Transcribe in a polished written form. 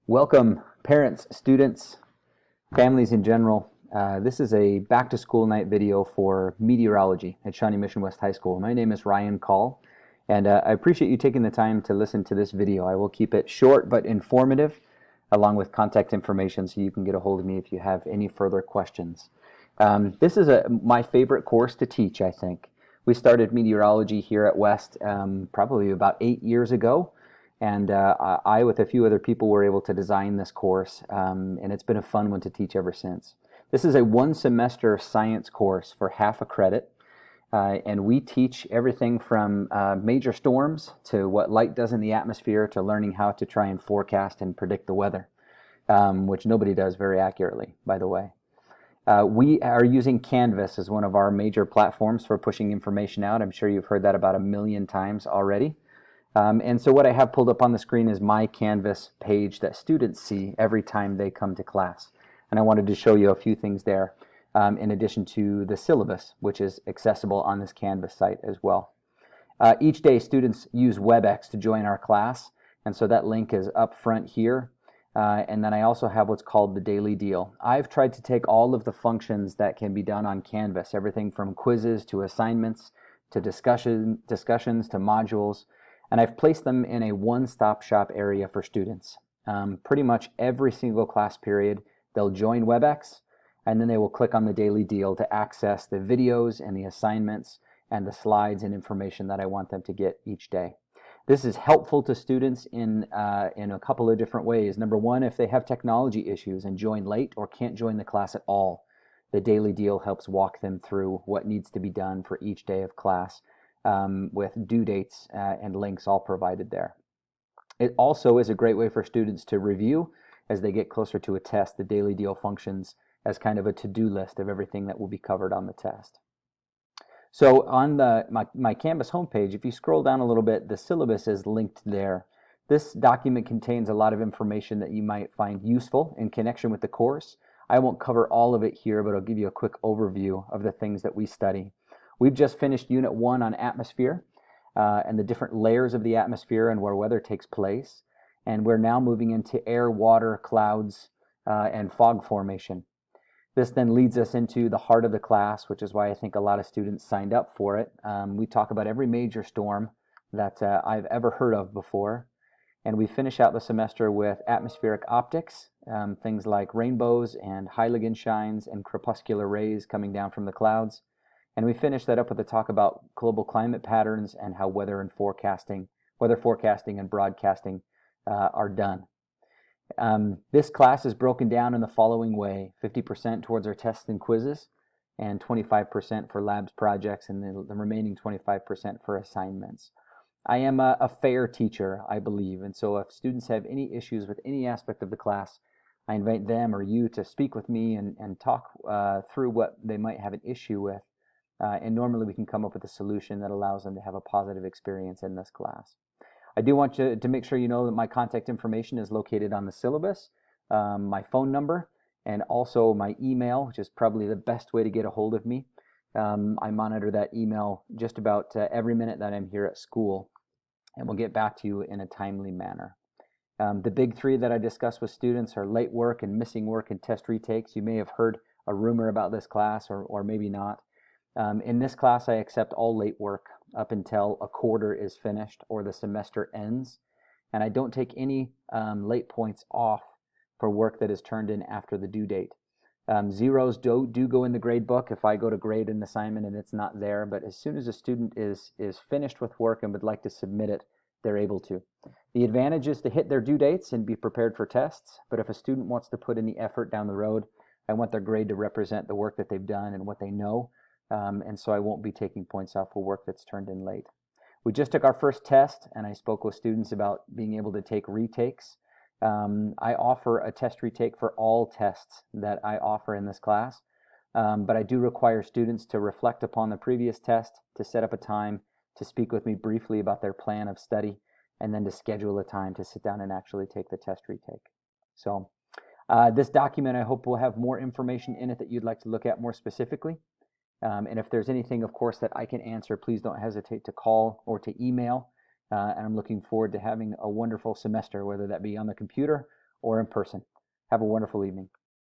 Welcome, parents, students, families in general. This is a back to school night video for meteorology at Shawnee Mission West High School. My name is Ryan Call, and I appreciate you taking the time to listen to this video. I will keep it short but informative, along with contact information so you can get a hold of me if you have any further questions. This is my favorite course to teach, I think. We started meteorology here at West probably about 8 years ago. And I, with a few other people, were able to design this course, and it's been a fun one to teach ever since. This is a one-semester science course for half a credit, and we teach everything from major storms to what light does in the atmosphere to learning how to try and forecast and predict the weather, which nobody does very accurately, by the way. We are using Canvas as one of our major platforms for pushing information out. I'm sure you've heard that about 1,000,000 times already. And so what I have pulled up on the screen is my Canvas page that students see every time they come to class. And I wanted to show you a few things there, in addition to the syllabus, which is accessible on this Canvas site as well. Each day, students use WebEx to join our class, and so that link is up front here. And then I also have what's called the Daily Deal. I've tried to take all of the functions that can be done on Canvas, everything from quizzes to assignments to discussions to modules, and I've placed them in a one-stop shop area for students. Pretty much every single class period, they'll join WebEx, and then they will click on the Daily Deal to access the videos and the assignments and the slides and information that I want them to get each day. This is helpful to students in a couple of different ways. Number one, if they have technology issues and join late or can't join the class at all, the Daily Deal helps walk them through what needs to be done for each day of class, with due dates and links all provided there. It also is a great way for students to review as they get closer to a test. The Daily Deal functions as kind of a to-do list of everything that will be covered on the test. So on my Canvas homepage, if you scroll down a little bit, the syllabus is linked there. This document contains a lot of information that you might find useful in connection with the course. I won't cover all of it here, but I'll give you a quick overview of the things that we study. We've just finished Unit 1 on atmosphere and the different layers of the atmosphere and where weather takes place. And we're now moving into air, water, clouds, and fog formation. This then leads us into the heart of the class, which is why I think a lot of students signed up for it. We talk about every major storm that I've ever heard of before. And we finish out the semester with atmospheric optics, things like rainbows and high shines and crepuscular rays coming down from the clouds. And we finish that up with a talk about global climate patterns and how weather forecasting and broadcasting are done. This class is broken down in the following way: 50% towards our tests and quizzes, and 25% for labs projects, and the remaining 25% for assignments. I am a fair teacher, I believe, and so if students have any issues with any aspect of the class, I invite them or you to speak with me and talk through what they might have an issue with. And normally we can come up with a solution that allows them to have a positive experience in this class. I do want you to make sure you know that my contact information is located on the syllabus, my phone number, and also my email, which is probably the best way to get a hold of me. I monitor that email just about every minute that I'm here at school, and we'll get back to you in a timely manner. The big three that I discuss with students are late work and missing work and test retakes. You may have heard a rumor about this class or maybe not. In this class, I accept all late work up until a quarter is finished or the semester ends, and I don't take any late points off for work that is turned in after the due date. Zeros do go in the grade book if I go to grade an assignment and it's not there, but as soon as a student is finished with work and would like to submit it, they're able to. The advantage is to hit their due dates and be prepared for tests, but if a student wants to put in the effort down the road, I want their grade to represent the work that they've done and what they know. And so I won't be taking points off for work that's turned in late. We just took our first test, and I spoke with students about being able to take retakes. I offer a test retake for all tests that I offer in this class, but I do require students to reflect upon the previous test, to set up a time to speak with me briefly about their plan of study, and then to schedule a time to sit down and actually take the test retake. So this document, I hope, will have more information in it that you'd like to look at more specifically. And if there's anything, of course, that I can answer, please don't hesitate to call or to email. And I'm looking forward to having a wonderful semester, whether that be on the computer or in person. Have a wonderful evening.